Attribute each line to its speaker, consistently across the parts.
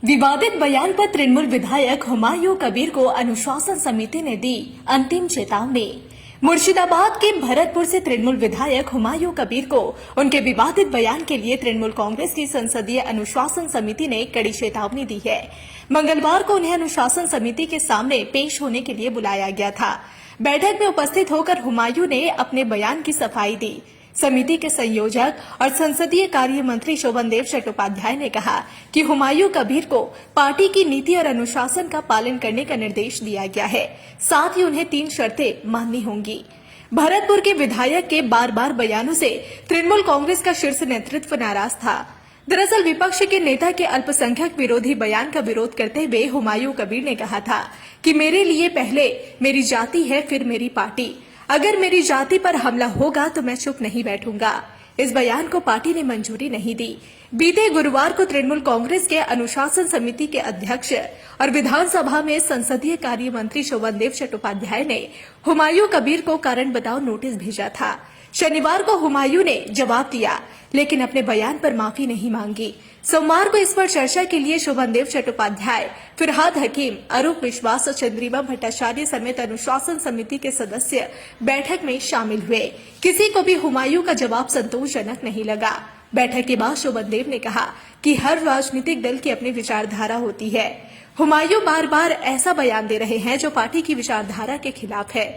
Speaker 1: विवादित बयान पर तृणमूल विधायक हुमायूं कबीर को अनुशासन समिति ने दी अंतिम चेतावनी। मुर्शिदाबाद के भरतपुर से तृणमूल विधायक हुमायूं कबीर को उनके विवादित बयान के लिए तृणमूल कांग्रेस की संसदीय अनुशासन समिति ने कड़ी चेतावनी दी है। मंगलवार को उन्हें अनुशासन समिति के सामने पेश होने के लिए बुलाया गया था। बैठक में उपस्थित होकर हुमायूं ने अपने बयान की सफाई दी। समिति के संयोजक और संसदीय कार्य मंत्री शोभनदेव चट्टोपाध्याय ने कहा कि हुमायूं कबीर को पार्टी की नीति और अनुशासन का पालन करने का निर्देश दिया गया है। साथ ही उन्हें 3 शर्तें माननी होंगी। भरतपुर के विधायक के बार-बार बयानों से तृणमूल कांग्रेस का शीर्ष नेतृत्व नाराज था। दरअसल विपक्ष के नेता के अल्पसंख्यक विरोधी बयान का विरोध करते हुए हुमायूं कबीर ने कहा था कि मेरे लिए पहले मेरी जाति है, फिर मेरी पार्टी। अगर मेरी जाति पर हमला होगा तो मैं चुप नहीं बैठूंगा। इस बयान को पार्टी ने मंजूरी नहीं दी। बीते गुरुवार को तृणमूल कांग्रेस के अनुशासन समिति के अध्यक्ष और विधानसभा में संसदीय कार्य मंत्री शोभनदेव चट्टोपाध्याय ने हुमायूं कबीर को कारण बताओ नोटिस भेजा था। शनिवार को हुमायूं ने जवाब दिया, लेकिन अपने बयान पर माफी नहीं मांगी। सोमवार को इस पर चर्चा के लिए शोभनदेव चट्टोपाध्याय, फिरहाद हकीम, अरूप विश्वास और चंद्रिमा भट्टाचार्य समेत अनुशासन समिति के सदस्य बैठक में शामिल हुए। किसी को भी हुमायूं का जवाब संतोषजनक नहीं लगा। बैठक के बाद शोभनदेव ने कहा कि हर राजनीतिक दल की अपनी विचारधारा होती है। हुमायूं बार-बार ऐसा बयान दे रहे हैं जो पार्टी की विचारधारा के खिलाफ है।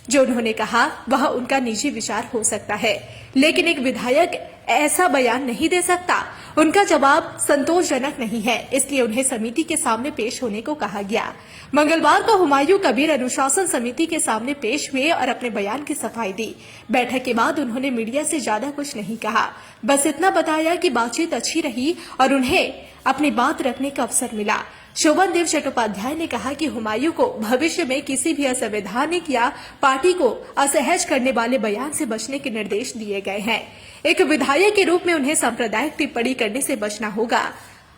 Speaker 1: जो उन्होंने कहा वह उनका निजी विचार हो सकता है, लेकिन एक विधायक ऐसा बयान नहीं दे सकता। उनका जवाब संतोषजनक नहीं है, इसलिए उन्हें समिति के सामने पेश होने को कहा गया। मंगलवार को हुमायूं कबीर अनुशासन समिति के सामने पेश हुए और अपने बयान की सफाई दी। बैठक के बाद उन्होंने मीडिया से ज्यादा कुछ नहीं कहा, बस इतना बताया कि बातचीत अच्छी रही और उन्हें अपनी बात रखने का अवसर मिला। शोभनदेव चट्टोपाध्याय ने कहा कि हुमायूं को भविष्य में किसी भी असंवैधानिक या पार्टी को असहज करने वाले बयान से बचने के निर्देश दिए गए हैं। एक विधायक के रूप में उन्हें सांप्रदायिक टिप्पणी करने से बचना होगा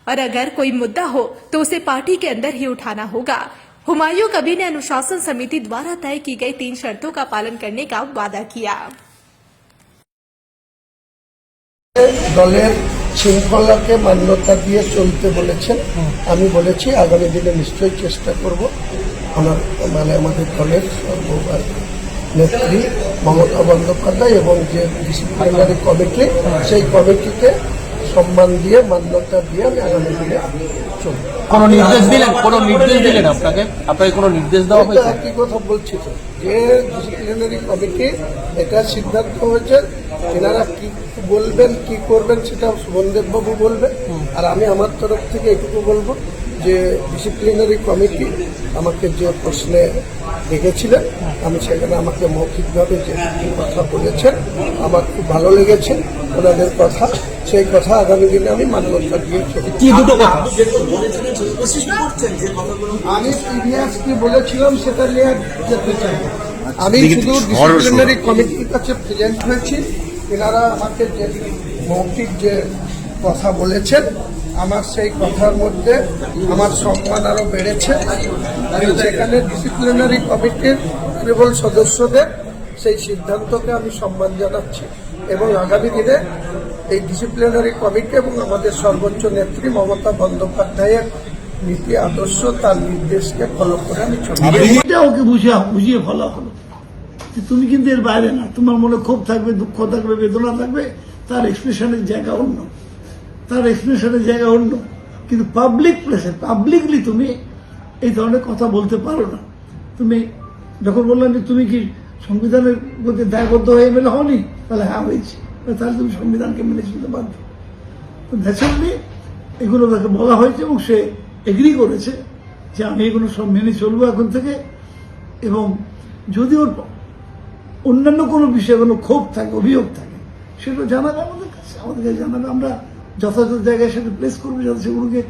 Speaker 1: और अगर कोई मुद्दा हो तो उसे पार्टी के अंदर ही उठाना होगा। हुमायूं कबीर ने अनुशासन समिति द्वारा तय की गई 3 शर्तों का पालन करने का वादा किया।
Speaker 2: শৃঙ্খলাকে মান্যতা দিয়ে চলতে বলেছেন। আমি বলেছি আগামী দিনে নিশ্চয়ই চেষ্টা করব আমাদের দলের সর্ববার নেত্রী মমতা বন্দ্যোপাধ্যায় এবং যে ডিসিপ্লিনারি কমিটি সেই কমিটিকে সম্মান দিয়ে মান্যতা দিয়ে আমি আগামী দিনে চলব।
Speaker 3: কোনো নির্দেশ দিলেন আপনাকে কোনো নির্দেশ দেওয়া হয়েছে?
Speaker 2: একই কথা বলছি তো, যে ডিসিপ্লিনারি কমিটি এটা সিদ্ধান্ত হয়েছে, এনারা কি বলবেন কি করবেন সেটা সুবনদেব বাবু বলবেন। আর আমি আমার তরফ থেকে এটুকু বলবো যে ডিসিপ্লিনারি কমিটি আমাকে যে প্রশ্নে ডেকেছিলেন, আমি সেখানে আমাকে মৌখিকভাবে যে কথা বলেছেন আমার খুব ভালো লেগেছে ওনাদের কথা। সেই কথা আগামী দিনে আমি মান্যতা দিয়ে আমি প্রিভিয়াস কি বলেছিলাম সেটা নিয়ে যেতে চাই। আমি শুধু ডিসিপ্লিনারি কমিটির কাছে প্রেজেন্ট হয়েছি। এনারা আমাকে যে মৌখিক যে কথা বলেছেন আমার সেই কথার মধ্যে আমার সম্মান আরো বেড়েছে। সেখানে ডিসিপ্লিনারি কমিটির কেবল সদস্যদের সেই সিদ্ধান্তকে আমি সম্মান জানাচ্ছি এবং আগামী দিনে এই ডিসিপ্লিনারি কমিটি এবং আমাদের সর্বোচ্চ নেত্রী মমতা বন্দ্যোপাধ্যায়ের নীতি আদর্শ তার নির্দেশকে ফলো করে আমি চলব।
Speaker 4: ওকে বুঝিয়ে ফলো হলো, তুমি কিন্তু এর বাইরে না। তোমার মনে ক্ষোভ থাকবে, দুঃখ থাকবে, বেদনা থাকবে, তার এক্সপ্রেশনের জায়গা অন্য। কিন্তু পাবলিক প্লেসে পাবলিকলি তুমি এই ধরনের কথা বলতে পারো না। তুমি যখন বললাম যে তুমি কি সংবিধানের প্রতি দায়বদ্ধ হয়ে মেলে হওনি, তাহলে হ্যাঁ হয়েছি, তাহলে তুমি সংবিধানকে মেনে চলতে বাধ্য। তো ন্যাচারালি এগুলো তাকে বলা হয়েছে এবং সে এগ্রি করেছে যে আমি এগুলো সব মেনে চলবো এখন থেকে। এবং যদি ওর অন্যান্য কোনো বিষয়ে কোনো ক্ষোভ থাকে, অভিযোগ থাকে, সেটা জানাবে আমাদের কাছে জানাবে। আমরা যথাযথ জায়গায় সেটা প্লেস করবো যাতে সেগুলোকে